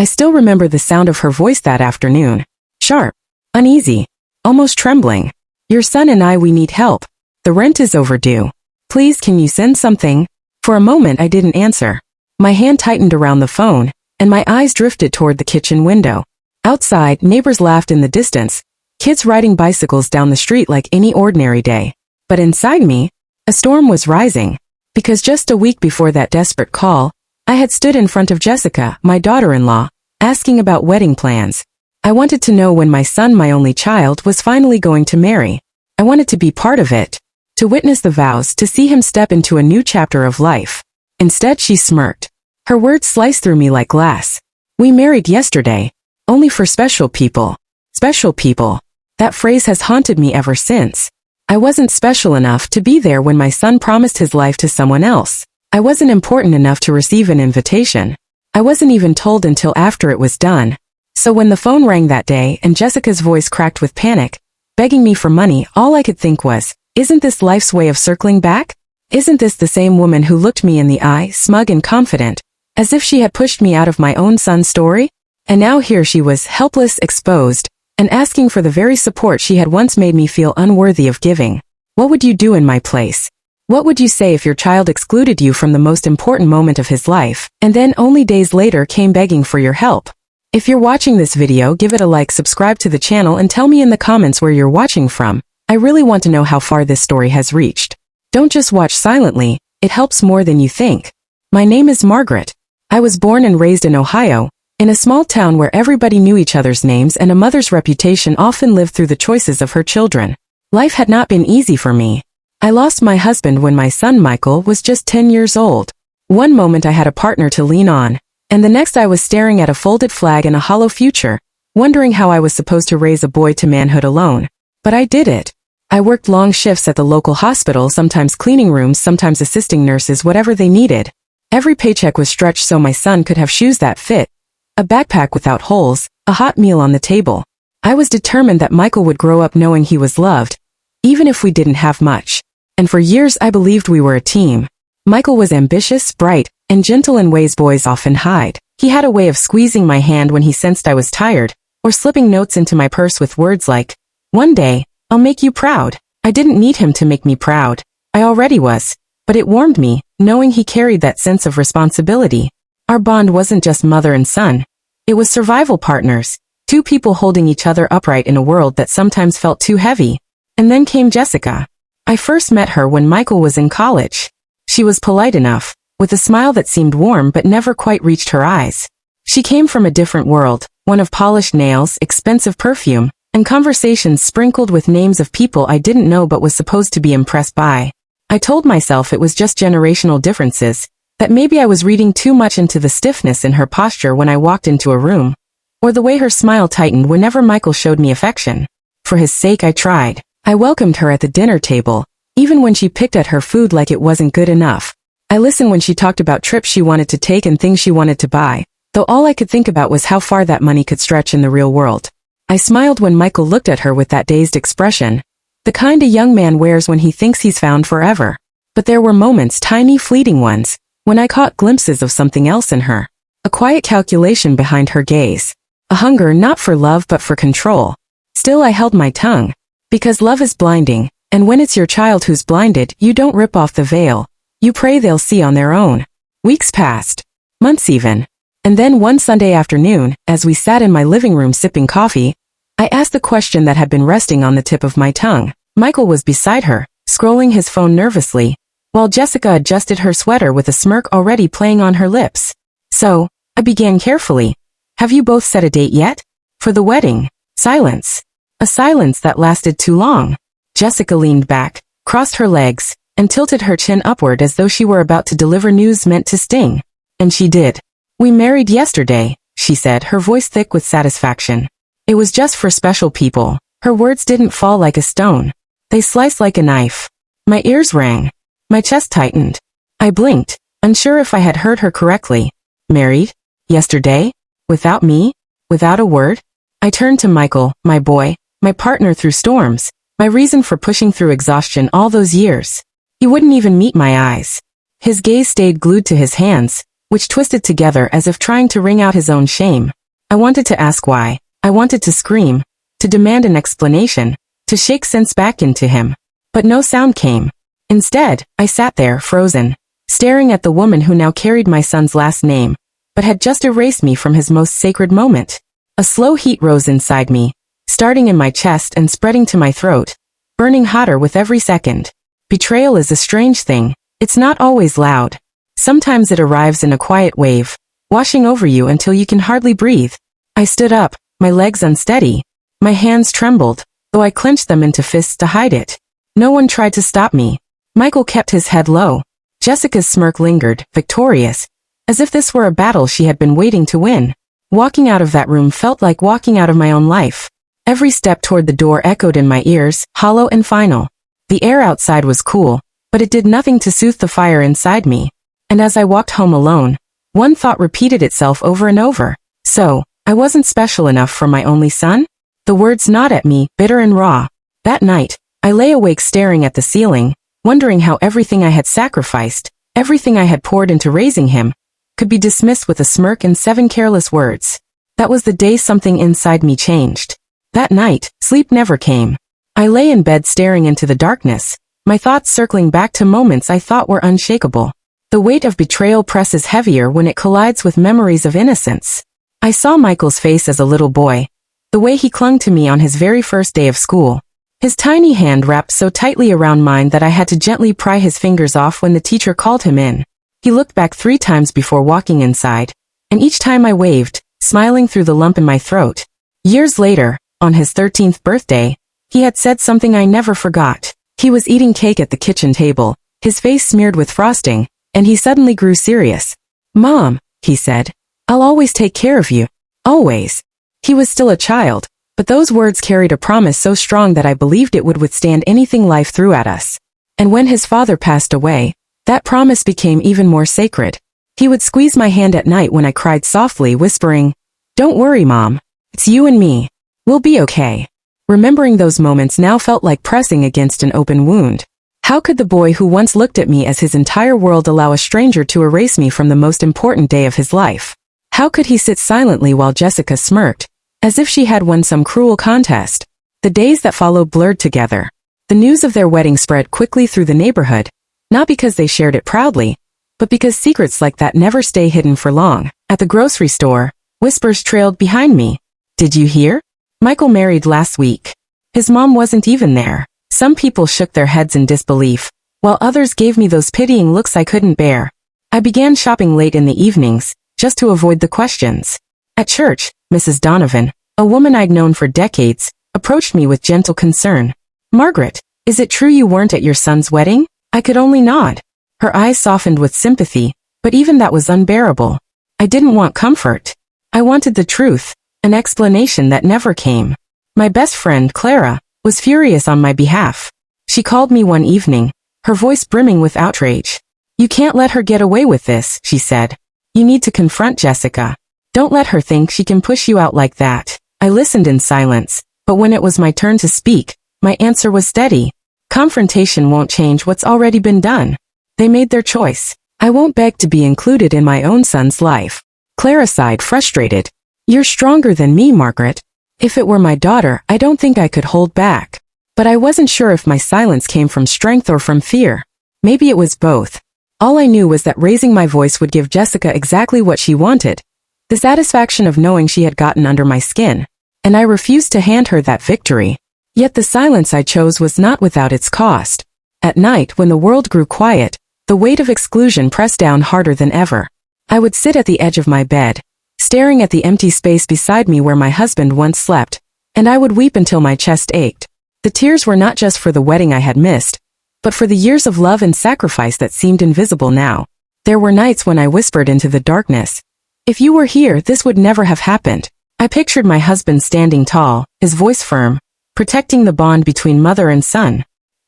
I still remember the sound of her voice that afternoon. Sharp, uneasy, almost trembling. Your son and we need help. The rent is overdue. Please, can you send something? For a moment I didn't answer. My hand tightened around the phone, and my eyes drifted toward the kitchen window. Outside, neighbors laughed in the distance, kids riding bicycles down the street like any ordinary day. But inside me, a storm was rising, because just a week before that desperate call, I had stood in front of Jessica, my daughter-in-law, asking about wedding plans. I wanted to know when my son, my only child, was finally going to marry. I wanted to be part of it, to witness the vows, to see him step into a new chapter of life. Instead, she smirked. Her words sliced through me like glass. We married yesterday. Only for special people. Special people. That phrase has haunted me ever since. I wasn't special enough to be there when my son promised his life to someone else. I wasn't important enough to receive an invitation. I wasn't even told until after it was done. So when the phone rang that day and Jessica's voice cracked with panic, begging me for money, all I could think was, isn't this life's way of circling back? Isn't this the same woman who looked me in the eye, smug and confident, as if she had pushed me out of my own son's story? And now here she was, helpless, exposed, and asking for the very support she had once made me feel unworthy of giving. What would you do in my place? What would you say if your child excluded you from the most important moment of his life, and then only days later came begging for your help? If you're watching this video, give it a like, subscribe to the channel, and tell me in the comments where you're watching from. I really want to know how far this story has reached. Don't just watch silently, it helps more than you think. My name is Margaret. I was born and raised in Ohio, in a small town where everybody knew each other's names and a mother's reputation often lived through the choices of her children. Life had not been easy for me. I lost my husband when my son Michael was just 10 years old. One moment I had a partner to lean on, and the next I was staring at a folded flag and a hollow future, wondering how I was supposed to raise a boy to manhood alone. But I did it. I worked long shifts at the local hospital, sometimes cleaning rooms, sometimes assisting nurses, whatever they needed. Every paycheck was stretched so my son could have shoes that fit, a backpack without holes, a hot meal on the table. I was determined that Michael would grow up knowing he was loved, even if we didn't have much. And for years I believed we were a team. Michael was ambitious, bright, and gentle in ways boys often hide. He had a way of squeezing my hand when he sensed I was tired, or slipping notes into my purse with words like, "One day, I'll make you proud." I didn't need him to make me proud. I already was. But it warmed me, knowing he carried that sense of responsibility. Our bond wasn't just mother and son. It was survival partners, two people holding each other upright in a world that sometimes felt too heavy. And then came Jessica. I first met her when Michael was in college. She was polite enough, with a smile that seemed warm but never quite reached her eyes. She came from a different world, one of polished nails, expensive perfume, and conversations sprinkled with names of people I didn't know but was supposed to be impressed by. I told myself it was just generational differences, that maybe I was reading too much into the stiffness in her posture when I walked into a room, or the way her smile tightened whenever Michael showed me affection. For his sake I tried. I welcomed her at the dinner table, even when she picked at her food like it wasn't good enough. I listened when she talked about trips she wanted to take and things she wanted to buy, though all I could think about was how far that money could stretch in the real world. I smiled when Michael looked at her with that dazed expression, the kind a young man wears when he thinks he's found forever. But there were moments, tiny fleeting ones, when I caught glimpses of something else in her. A quiet calculation behind her gaze. A hunger not for love but for control. Still I held my tongue. Because love is blinding, and when it's your child who's blinded, you don't rip off the veil. You pray they'll see on their own. Weeks passed. Months even. And then one Sunday afternoon, as we sat in my living room sipping coffee, I asked the question that had been resting on the tip of my tongue. Michael was beside her, scrolling his phone nervously, while Jessica adjusted her sweater with a smirk already playing on her lips. So, I began carefully. Have you both set a date yet? For the wedding. Silence. A silence that lasted too long. Jessica leaned back, crossed her legs, and tilted her chin upward as though she were about to deliver news meant to sting. And she did. We married yesterday, she said, her voice thick with satisfaction. It was just for special people. Her words didn't fall like a stone. They sliced like a knife. My ears rang. My chest tightened. I blinked, unsure if I had heard her correctly. Married? Yesterday? Without me? Without a word? I turned to Michael, my boy, my partner through storms, my reason for pushing through exhaustion all those years. He wouldn't even meet my eyes. His gaze stayed glued to his hands, which twisted together as if trying to wring out his own shame. I wanted to ask why. I wanted to scream, to demand an explanation, to shake sense back into him. But no sound came. Instead, I sat there, frozen, staring at the woman who now carried my son's last name, but had just erased me from his most sacred moment. A slow heat rose inside me, starting in my chest and spreading to my throat, burning hotter with every second. Betrayal is a strange thing. It's not always loud. Sometimes it arrives in a quiet wave, washing over you until you can hardly breathe. I stood up, my legs unsteady. My hands trembled, though I clenched them into fists to hide it. No one tried to stop me. Michael kept his head low. Jessica's smirk lingered, victorious, as if this were a battle she had been waiting to win. Walking out of that room felt like walking out of my own life. Every step toward the door echoed in my ears, hollow and final. The air outside was cool, but it did nothing to soothe the fire inside me. And as I walked home alone, one thought repeated itself over and over. So, I wasn't special enough for my only son? The words gnawed at me, bitter and raw. That night, I lay awake staring at the ceiling, wondering how everything I had sacrificed, everything I had poured into raising him, could be dismissed with a smirk and 7 careless words. That was the day something inside me changed. That night, sleep never came. I lay in bed staring into the darkness, my thoughts circling back to moments I thought were unshakable. The weight of betrayal presses heavier when it collides with memories of innocence. I saw Michael's face as a little boy, the way he clung to me on his very first day of school. His tiny hand wrapped so tightly around mine that I had to gently pry his fingers off when the teacher called him in. He looked back 3 times before walking inside, and each time I waved, smiling through the lump in my throat. Years later, on his 13th birthday, he had said something I never forgot. He was eating cake at the kitchen table, his face smeared with frosting, and he suddenly grew serious. "Mom," he said, "I'll always take care of you. Always." He was still a child, but those words carried a promise so strong that I believed it would withstand anything life threw at us. And when his father passed away, that promise became even more sacred. He would squeeze my hand at night when I cried softly, whispering, "Don't worry, Mom. It's you and me. We'll be okay." Remembering those moments now felt like pressing against an open wound. How could the boy who once looked at me as his entire world allow a stranger to erase me from the most important day of his life? How could he sit silently while Jessica smirked, as if she had won some cruel contest? The days that followed blurred together. The news of their wedding spread quickly through the neighborhood, not because they shared it proudly, but because secrets like that never stay hidden for long. At the grocery store, whispers trailed behind me. "Did you hear? Michael married last week." His mom wasn't even there. Some people shook their heads in disbelief, while others gave me those pitying looks I couldn't bear. I began shopping late in the evenings, just to avoid the questions. At church, Mrs. Donovan, a woman I'd known for decades, approached me with gentle concern. "Margaret, is it true you weren't at your son's wedding?" I could only nod. Her eyes softened with sympathy, but even that was unbearable. I didn't want comfort. I wanted the truth, an explanation that never came. My best friend, Clara, was furious on my behalf. She called me one evening, her voice brimming with outrage. "You can't let her get away with this," she said. "You need to confront Jessica. Don't let her think she can push you out like that." I listened in silence, but when it was my turn to speak, my answer was steady. Confrontation won't change what's already been done. They made their choice. I won't beg to be included in my own son's life. Clara sighed, frustrated. "You're stronger than me, Margaret. If it were my daughter, I don't think I could hold back." But I wasn't sure if my silence came from strength or from fear. Maybe it was both. All I knew was that raising my voice would give Jessica exactly what she wanted, the satisfaction of knowing she had gotten under my skin, and I refused to hand her that victory. Yet the silence I chose was not without its cost. At night, when the world grew quiet, the weight of exclusion pressed down harder than ever. I would sit at the edge of my bed, staring at the empty space beside me where my husband once slept, and I would weep until my chest ached. The tears were not just for the wedding I had missed, but for the years of love and sacrifice that seemed invisible now. There were nights when I whispered into the darkness, "If you were here, this would never have happened." I pictured my husband standing tall, his voice firm, protecting the bond between mother and son.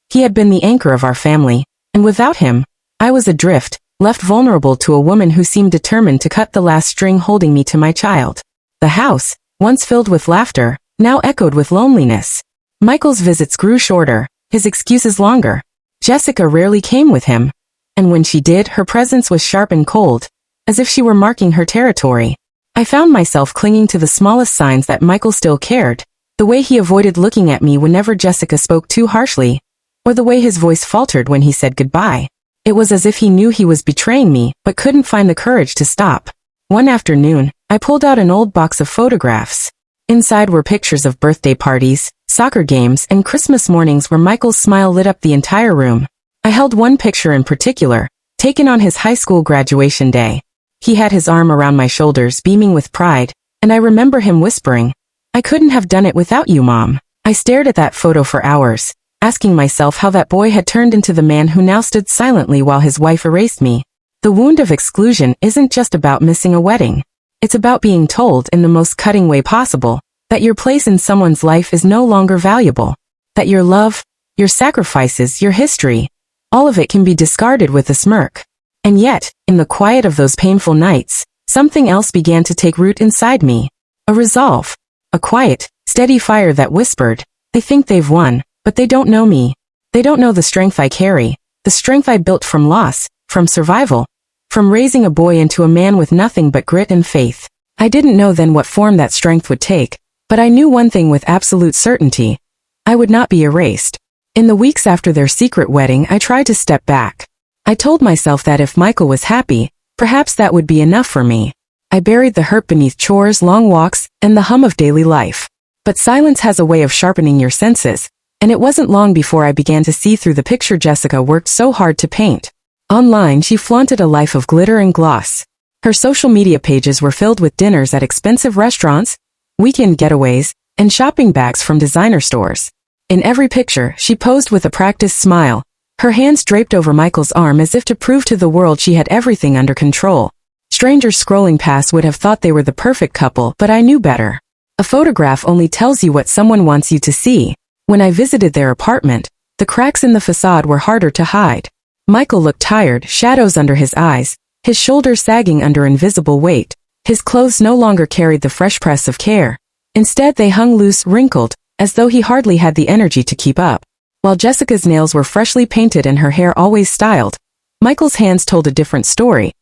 He had been the anchor of our family, and without him, I was adrift, left vulnerable to a woman who seemed determined to cut the last string holding me to my child. The house, once filled with laughter, now echoed with loneliness. Michael's visits grew shorter, his excuses longer. Jessica rarely came with him, and when she did, her presence was sharp and cold, as if she were marking her territory. I found myself clinging to the smallest signs that Michael still cared, the way he avoided looking at me whenever Jessica spoke too harshly, or the way his voice faltered when he said goodbye. It was as if he knew he was betraying me, but couldn't find the courage to stop. One afternoon, I pulled out an old box of photographs. Inside were pictures of birthday parties, soccer games, and Christmas mornings where Michael's smile lit up the entire room. I held one picture in particular, taken on his high school graduation day. He had his arm around my shoulders, beaming with pride, and I remember him whispering, "I couldn't have done it without you, Mom." I stared at that photo for hours, asking myself how that boy had turned into the man who now stood silently while his wife erased me. The wound of exclusion isn't just about missing a wedding. It's about being told in the most cutting way possible that your place in someone's life is no longer valuable, that your love, your sacrifices, your history, all of it can be discarded with a smirk. And yet, in the quiet of those painful nights, something else began to take root inside me. A resolve. A quiet, steady fire that whispered, "They think they've won, but they don't know me. They don't know the strength I carry, the strength I built from loss, from survival, from raising a boy into a man with nothing but grit and faith." I didn't know then what form that strength would take, but I knew one thing with absolute certainty. I would not be erased. In the weeks after their secret wedding, I tried to step back. I told myself that if Michael was happy, perhaps that would be enough for me. I buried the hurt beneath chores, long walks, and the hum of daily life. But silence has a way of sharpening your senses, and it wasn't long before I began to see through the picture Jessica worked so hard to paint. Online, she flaunted a life of glitter and gloss. Her social media pages were filled with dinners at expensive restaurants, weekend getaways, and shopping bags from designer stores. In every picture, she posed with a practiced smile, her hands draped over Michael's arm as if to prove to the world she had everything under control. Strangers scrolling past would have thought they were the perfect couple, but I knew better. A photograph only tells you what someone wants you to see. When I visited their apartment, the cracks in the facade were harder to hide. Michael looked tired, shadows under his eyes, his shoulders sagging under invisible weight. His clothes no longer carried the fresh press of care. Instead, they hung loose, wrinkled, as though he hardly had the energy to keep up. While Jessica's nails were freshly painted and her hair always styled, Michael's hands told a different story.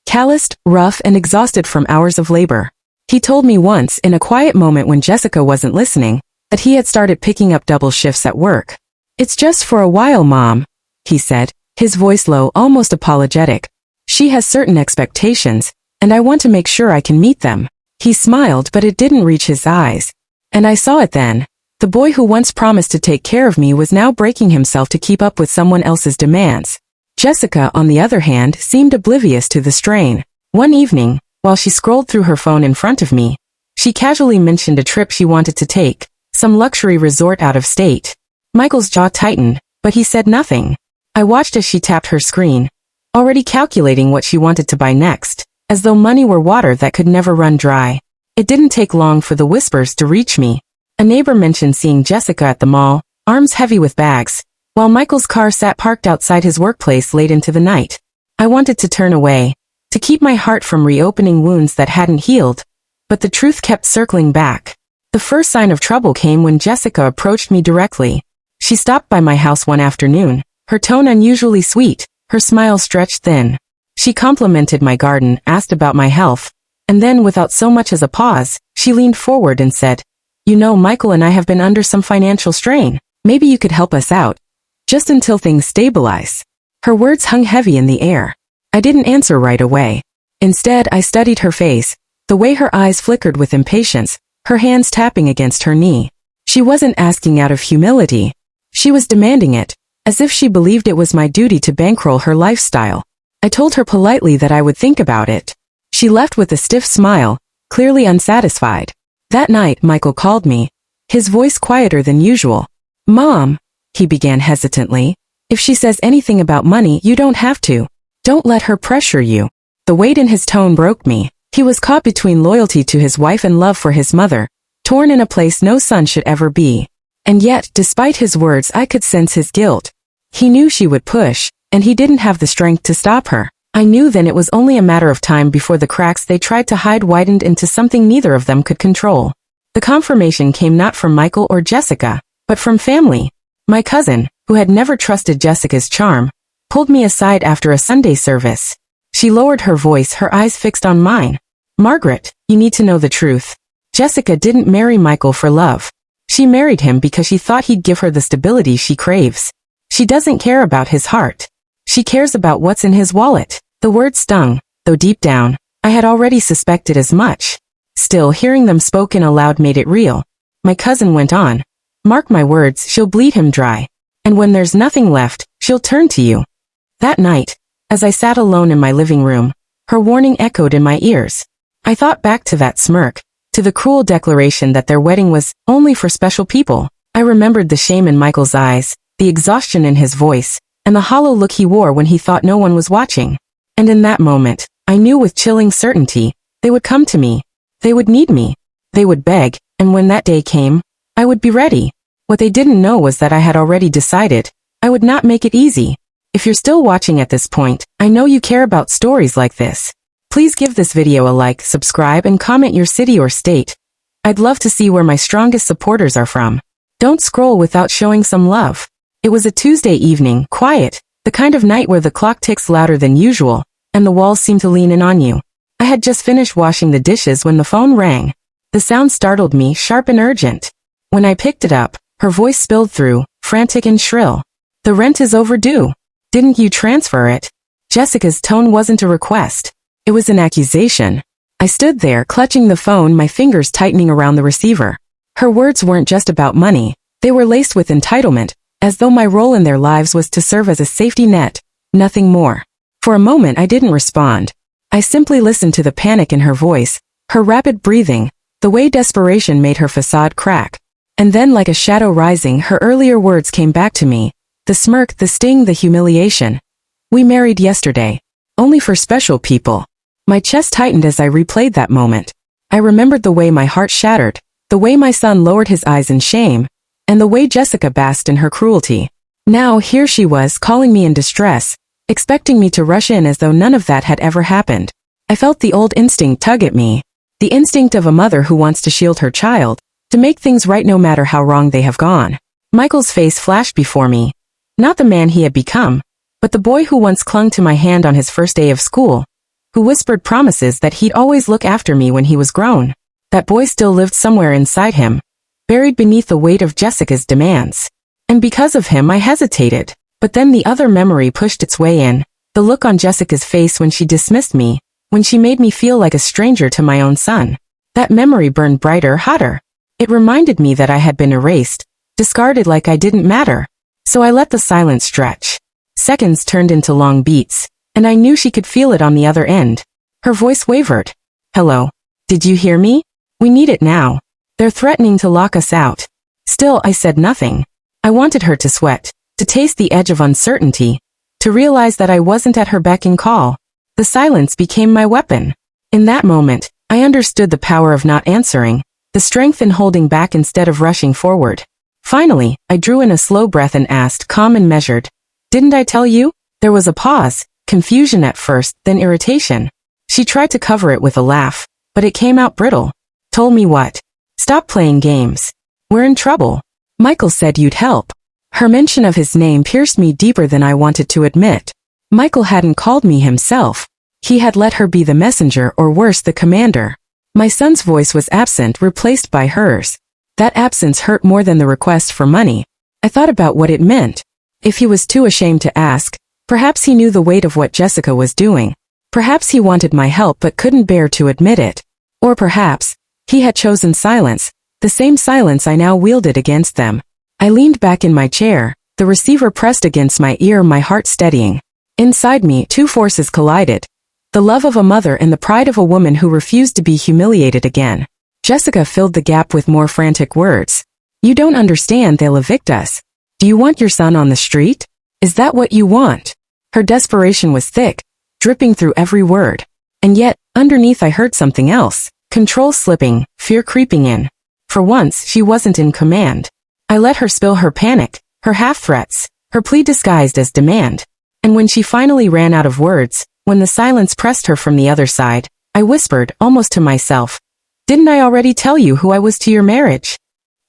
Calloused, rough, and exhausted from hours of labor. He told me once, in a quiet moment when Jessica wasn't listening, that he had started picking up double shifts at work. "It's just for a while, Mom," he said, his voice low, almost apologetic. "She has certain expectations, and I want to make sure I can meet them." He smiled, but it didn't reach his eyes. And I saw it then. The boy who once promised to take care of me was now breaking himself to keep up with someone else's demands. Jessica, on the other hand, seemed oblivious to the strain. One evening, while she scrolled through her phone in front of me, she casually mentioned a trip she wanted to take, some luxury resort out of state. Michael's jaw tightened, but he said nothing. I watched as she tapped her screen, already calculating what she wanted to buy next, as though money were water that could never run dry. It didn't take long for the whispers to reach me. A neighbor mentioned seeing Jessica at the mall, arms heavy with bags, while Michael's car sat parked outside his workplace late into the night. I wanted to turn away, to keep my heart from reopening wounds that hadn't healed, but the truth kept circling back. The first sign of trouble came when Jessica approached me directly. She stopped by my house one afternoon, her tone unusually sweet, her smile stretched thin. She complimented my garden, asked about my health, and then, without so much as a pause, she leaned forward and said, "You know, Michael and I have been under some financial strain. Maybe you could help us out, just until things stabilize." Her words hung heavy in the air. I didn't answer right away. Instead, I studied her face, the way her eyes flickered with impatience, her hands tapping against her knee. She wasn't asking out of humility. She was demanding it, as if she believed it was my duty to bankroll her lifestyle. I told her politely that I would think about it. She left with a stiff smile, clearly unsatisfied. That night, Michael called me, his voice quieter than usual. "Mom," he began hesitantly, "if she says anything about money, you don't have to. Don't let her pressure you." The weight in his tone broke me. He was caught between loyalty to his wife and love for his mother, torn in a place no son should ever be. And yet, despite his words, I could sense his guilt. He knew she would push, and he didn't have the strength to stop her. I knew then it was only a matter of time before the cracks they tried to hide widened into something neither of them could control. The confirmation came not from Michael or Jessica, but from family. My cousin, who had never trusted Jessica's charm, pulled me aside after a Sunday service. She lowered her voice, her eyes fixed on mine. Margaret, you need to know the truth. Jessica didn't marry Michael for love. She married him because she thought he'd give her the stability she craves. She doesn't care about his heart. She cares about what's in his wallet. The word stung, though deep down, I had already suspected as much. Still, hearing them spoken aloud made it real. My cousin went on. Mark my words, she'll bleed him dry. And when there's nothing left, she'll turn to you. That night, as I sat alone in my living room, her warning echoed in my ears. I thought back to that smirk, to the cruel declaration that their wedding was only for special people. I remembered the shame in Michael's eyes, the exhaustion in his voice, and the hollow look he wore when he thought no one was watching. And in that moment, I knew with chilling certainty, they would come to me. They would need me. They would beg, and when that day came, I would be ready. What they didn't know was that I had already decided. I would not make it easy. If you're still watching at this point, I know you care about stories like this. Please give this video a like, subscribe, and comment your city or state. I'd love to see where my strongest supporters are from. Don't scroll without showing some love. It was a Tuesday evening, quiet, the kind of night where the clock ticks louder than usual, and the walls seem to lean in on you. I had just finished washing the dishes when the phone rang. The sound startled me, sharp and urgent. When I picked it up, her voice spilled through, frantic and shrill. The rent is overdue. Didn't you transfer it? Jessica's tone wasn't a request. It was an accusation. I stood there, clutching the phone, my fingers tightening around the receiver. Her words weren't just about money. They were laced with entitlement, as though my role in their lives was to serve as a safety net, nothing more. For a moment I didn't respond. I simply listened to the panic in her voice, her rapid breathing, the way desperation made her facade crack. And then, like a shadow rising, her earlier words came back to me. The smirk, the sting, the humiliation. We married yesterday. Only for special people. My chest tightened as I replayed that moment. I remembered the way my heart shattered, the way my son lowered his eyes in shame, and the way Jessica basked in her cruelty. Now here she was, calling me in distress, expecting me to rush in as though none of that had ever happened. I felt the old instinct tug at me. The instinct of a mother who wants to shield her child, to make things right no matter how wrong they have gone. Michael's face flashed before me. Not the man he had become, but the boy who once clung to my hand on his first day of school, who whispered promises that he'd always look after me when he was grown. That boy still lived somewhere inside him, buried beneath the weight of Jessica's demands. And because of him I hesitated. But then the other memory pushed its way in, the look on Jessica's face when she dismissed me, when she made me feel like a stranger to my own son. That memory burned brighter, hotter. It reminded me that I had been erased, discarded like I didn't matter. So I let the silence stretch. Seconds turned into long beats, and I knew she could feel it on the other end. Her voice wavered. Hello. Did you hear me? We need it now. They're threatening to lock us out. Still, I said nothing. I wanted her to sweat, to taste the edge of uncertainty, to realize that I wasn't at her beck and call. The silence became my weapon. In that moment, I understood the power of not answering, the strength in holding back instead of rushing forward. Finally, I drew in a slow breath and asked, calm and measured, "Didn't I tell you?" There was a pause, confusion at first, then irritation. She tried to cover it with a laugh, but it came out brittle. Told me what? Stop playing games. We're in trouble. Michael said you'd help. Her mention of his name pierced me deeper than I wanted to admit. Michael hadn't called me himself. He had let her be the messenger, or worse, the commander. My son's voice was absent, replaced by hers. That absence hurt more than the request for money. I thought about what it meant. If he was too ashamed to ask, perhaps he knew the weight of what Jessica was doing. Perhaps he wanted my help but couldn't bear to admit it. Or perhaps he had chosen silence, the same silence I now wielded against them. I leaned back in my chair, the receiver pressed against my ear, my heart steadying. Inside me, two forces collided. The love of a mother and the pride of a woman who refused to be humiliated again. Jessica filled the gap with more frantic words. You don't understand, they'll evict us. Do you want your son on the street? Is that what you want? Her desperation was thick, dripping through every word. And yet, underneath I heard something else. Control slipping, fear creeping in. For once, she wasn't in command. I let her spill her panic, her half-threats, her plea disguised as demand. And when she finally ran out of words, when the silence pressed her from the other side, I whispered, almost to myself, "Didn't I already tell you who I was to your marriage?"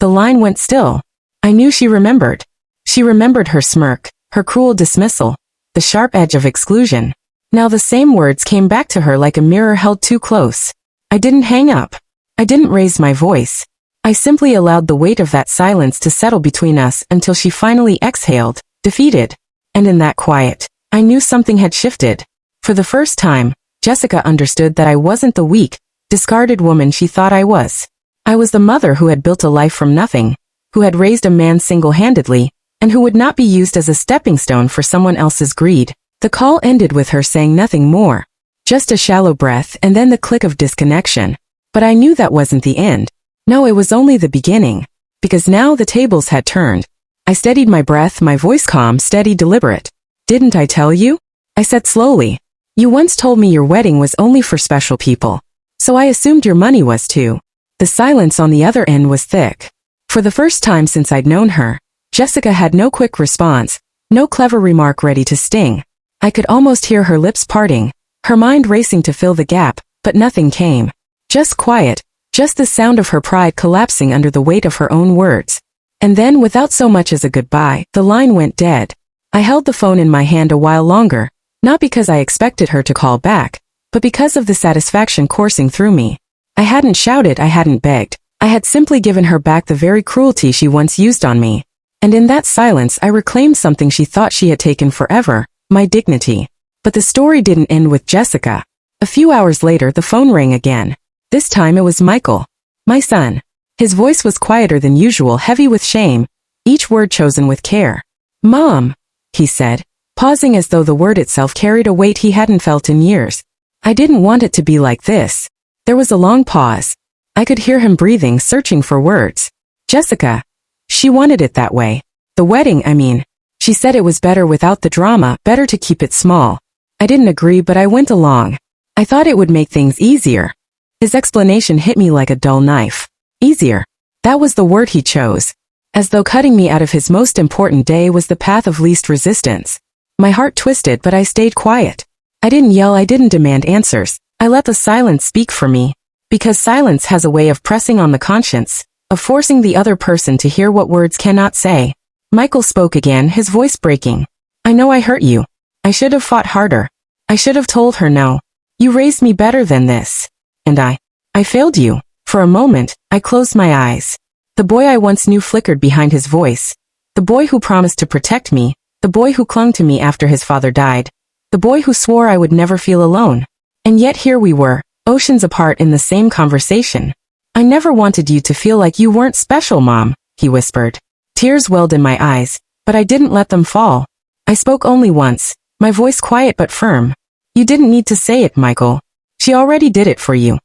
The line went still. I knew she remembered. She remembered her smirk, her cruel dismissal, the sharp edge of exclusion. Now the same words came back to her like a mirror held too close. I didn't hang up. I didn't raise my voice. I simply allowed the weight of that silence to settle between us until she finally exhaled, defeated. And in that quiet, I knew something had shifted. For the first time, Jessica understood that I wasn't the weak, discarded woman she thought I was. I was the mother who had built a life from nothing, who had raised a man single-handedly, and who would not be used as a stepping stone for someone else's greed. The call ended with her saying nothing more. Just a shallow breath and then the click of disconnection. But I knew that wasn't the end. No, it was only the beginning. Because now the tables had turned. I steadied my breath, my voice calm, steady, deliberate. Didn't I tell you? I said slowly. You once told me your wedding was only for special people. So I assumed your money was too. The silence on the other end was thick. For the first time since I'd known her, Jessica had no quick response, no clever remark ready to sting. I could almost hear her lips parting, her mind racing to fill the gap, but nothing came. Just quiet, just the sound of her pride collapsing under the weight of her own words. And then, without so much as a goodbye, the line went dead. I held the phone in my hand a while longer, not because I expected her to call back, but because of the satisfaction coursing through me. I hadn't shouted, I hadn't begged. I had simply given her back the very cruelty she once used on me. And in that silence I reclaimed something she thought she had taken forever, my dignity. But the story didn't end with Jessica. A few hours later the phone rang again. This time it was Michael. My son. His voice was quieter than usual, heavy with shame, each word chosen with care. Mom, he said, pausing as though the word itself carried a weight he hadn't felt in years. I didn't want it to be like this. There was a long pause. I could hear him breathing, searching for words. Jessica. She wanted it that way. The wedding, I mean. She said it was better without the drama, better to keep it small. I didn't agree, but I went along. I thought it would make things easier. His explanation hit me like a dull knife. Easier. That was the word he chose. As though cutting me out of his most important day was the path of least resistance. My heart twisted, but I stayed quiet. I didn't yell, I didn't demand answers. I let the silence speak for me. Because silence has a way of pressing on the conscience, of forcing the other person to hear what words cannot say. Michael spoke again, his voice breaking. I know I hurt you. I should have fought harder. I should have told her no. You raised me better than this. And I failed you. For a moment, I closed my eyes. The boy I once knew flickered behind his voice. The boy who promised to protect me. The boy who clung to me after his father died. The boy who swore I would never feel alone. And yet here we were, oceans apart in the same conversation. I never wanted you to feel like you weren't special, Mom, he whispered. Tears welled in my eyes, but I didn't let them fall. I spoke only once, my voice quiet but firm. You didn't need to say it, Michael. She already did it for you.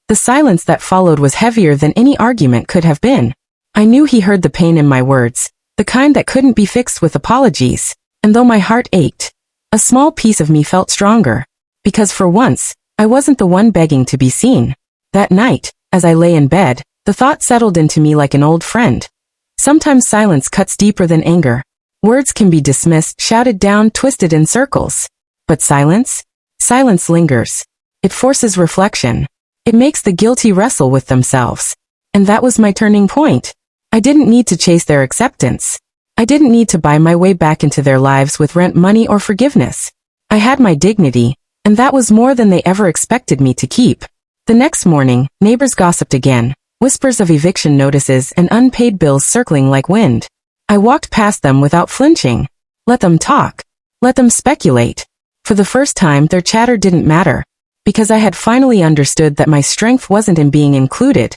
The silence that followed was heavier than any argument could have been. I knew he heard the pain in my words, the kind that couldn't be fixed with apologies. And though my heart ached, a small piece of me felt stronger. Because for once, I wasn't the one begging to be seen. That night, as I lay in bed, the thought settled into me like an old friend. Sometimes silence cuts deeper than anger. Words can be dismissed, shouted down, twisted in circles. But silence? Silence lingers. It forces reflection. It makes the guilty wrestle with themselves. And that was my turning point. I didn't need to chase their acceptance. I didn't need to buy my way back into their lives with rent money or forgiveness. I had my dignity, and that was more than they ever expected me to keep. The next morning, neighbors gossiped again, whispers of eviction notices and unpaid bills circling like wind. I walked past them without flinching. Let them talk. Let them speculate. For the first time, their chatter didn't matter. Because I had finally understood that my strength wasn't in being included.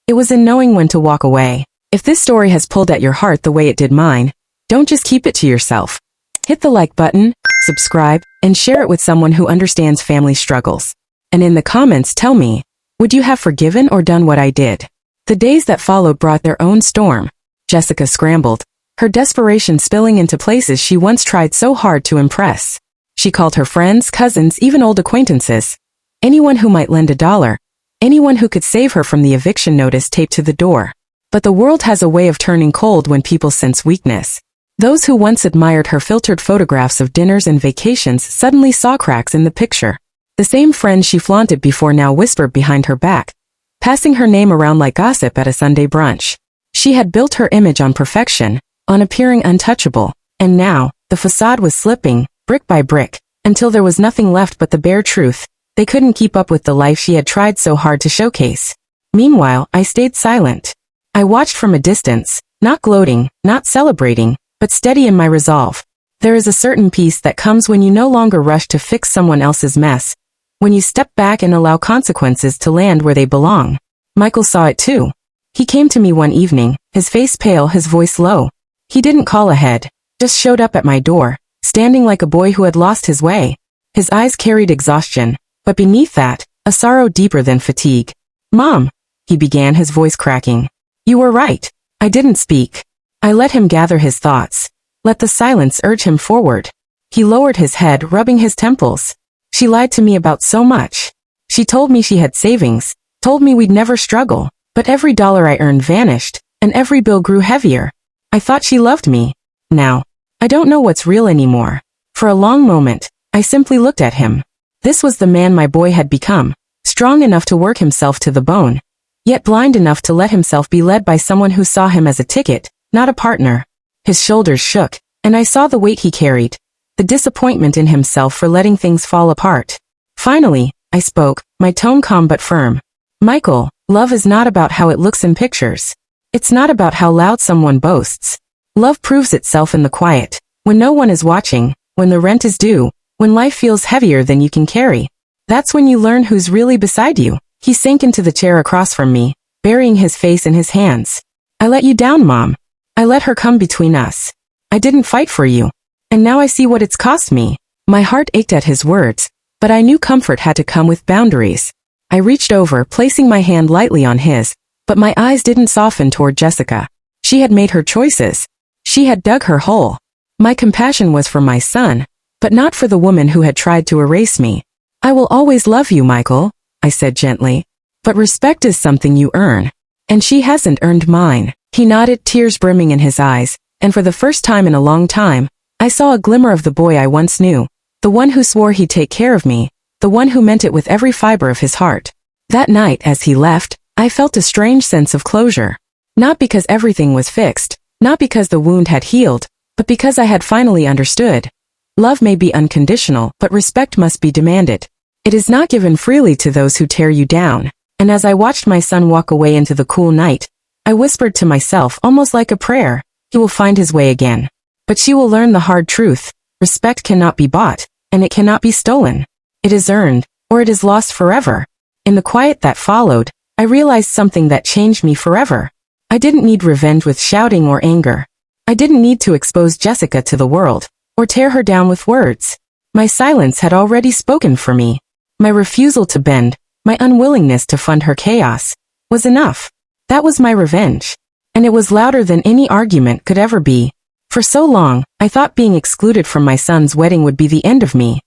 It was in knowing when to walk away. If this story has pulled at your heart the way it did mine, don't just keep it to yourself. Hit the like button, subscribe, and share it with someone who understands family struggles. And in the comments tell me, would you have forgiven or done what I did? The days that followed brought their own storm. Jessica scrambled, her desperation spilling into places she once tried so hard to impress. She called her friends, cousins, even old acquaintances. Anyone who might lend $1. Anyone who could save her from the eviction notice taped to the door. But the world has a way of turning cold when people sense weakness. Those who once admired her filtered photographs of dinners and vacations suddenly saw cracks in the picture. The same friends she flaunted before now whispered behind her back, passing her name around like gossip at a Sunday brunch. She had built her image on perfection, on appearing untouchable, and now, the facade was slipping, brick by brick. until there was nothing left but the bare truth. They couldn't keep up with the life she had tried so hard to showcase. Meanwhile, I stayed silent. I watched from a distance, not gloating, not celebrating, but steady in my resolve. There is a certain peace that comes when you no longer rush to fix someone else's mess, when you step back and allow consequences to land where they belong. Michael saw it too. He came to me one evening, his face pale, his voice low. He didn't call ahead, just showed up at my door, standing like a boy who had lost his way. His eyes carried exhaustion, but beneath that, a sorrow deeper than fatigue. "Mom," he began, his voice cracking. "You were right." I didn't speak. I let him gather his thoughts. Let the silence urge him forward. He lowered his head, rubbing his temples. "She lied to me about so much. She told me she had savings, told me we'd never struggle, but every dollar I earned vanished, and every bill grew heavier. I thought she loved me. Now, I don't know what's real anymore." For a long moment, I simply looked at him. This was the man my boy had become, strong enough to work himself to the bone, yet blind enough to let himself be led by someone who saw him as a ticket, not a partner. His shoulders shook, and I saw the weight he carried, the disappointment in himself for letting things fall apart. Finally, I spoke, my tone calm but firm. "Michael, love is not about how it looks in pictures. It's not about how loud someone boasts. Love proves itself in the quiet, when no one is watching, when the rent is due, when life feels heavier than you can carry. That's when you learn who's really beside you." He sank into the chair across from me, burying his face in his hands. "I let you down, Mom. I let her come between us. I didn't fight for you. And now I see what it's cost me." My heart ached at his words, but I knew comfort had to come with boundaries. I reached over, placing my hand lightly on his, but my eyes didn't soften toward Jessica. She had made her choices. She had dug her hole. My compassion was for my son, but not for the woman who had tried to erase me. "I will always love you, Michael," I said gently. "But respect is something you earn. And she hasn't earned mine." He nodded, tears brimming in his eyes, and for the first time in a long time, I saw a glimmer of the boy I once knew, the one who swore he'd take care of me, the one who meant it with every fiber of his heart. That night, as he left, I felt a strange sense of closure. Not because everything was fixed, not because the wound had healed, but because I had finally understood. Love may be unconditional, but respect must be demanded. It is not given freely to those who tear you down. And as I watched my son walk away into the cool night, I whispered to myself almost like a prayer, "He will find his way again. But she will learn the hard truth. Respect cannot be bought, and it cannot be stolen. It is earned, or it is lost forever." In the quiet that followed, I realized something that changed me forever. I didn't need revenge with shouting or anger. I didn't need to expose Jessica to the world, or tear her down with words. My silence had already spoken for me. My refusal to bend, my unwillingness to fund her chaos, was enough. That was my revenge. And it was louder than any argument could ever be. For so long, I thought being excluded from my son's wedding would be the end of me.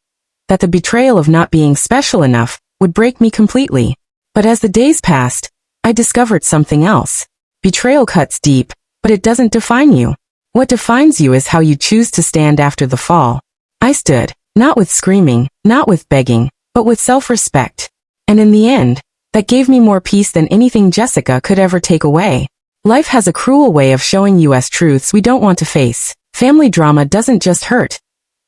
That the betrayal of not being special enough would break me completely. But as the days passed, I discovered something else. Betrayal cuts deep, but it doesn't define you. What defines you is how you choose to stand after the fall. I stood, not with screaming, not with begging, but with self-respect. And in the end, that gave me more peace than anything Jessica could ever take away. Life has a cruel way of showing us truths we don't want to face. Family drama doesn't just hurt.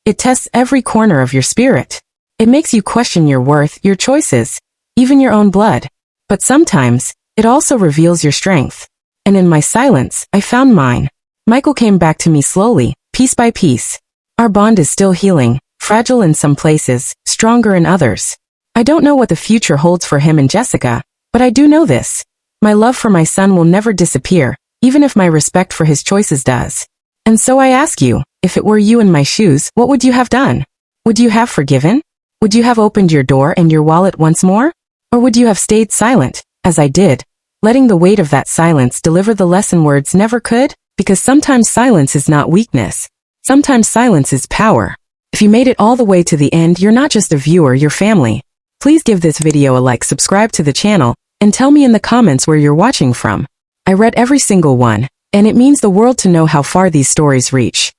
It tests every corner of your spirit. It makes you question your worth, your choices, even your own blood. But sometimes, it also reveals your strength. And in my silence, I found mine. Michael came back to me slowly, piece by piece. Our bond is still healing, fragile in some places, stronger in others. I don't know what the future holds for him and Jessica, but I do know this. My love for my son will never disappear, even if my respect for his choices does. And so I ask you, if it were you in my shoes, what would you have done? Would you have forgiven? Would you have opened your door and your wallet once more? Or would you have stayed silent, as I did, letting the weight of that silence deliver the lesson words never could? Because sometimes silence is not weakness. Sometimes silence is power. If you made it all the way to the end, you're not just a viewer, you're family. Please give this video a like, subscribe to the channel, and tell me in the comments where you're watching from. I read every single one, and it means the world to know how far these stories reach.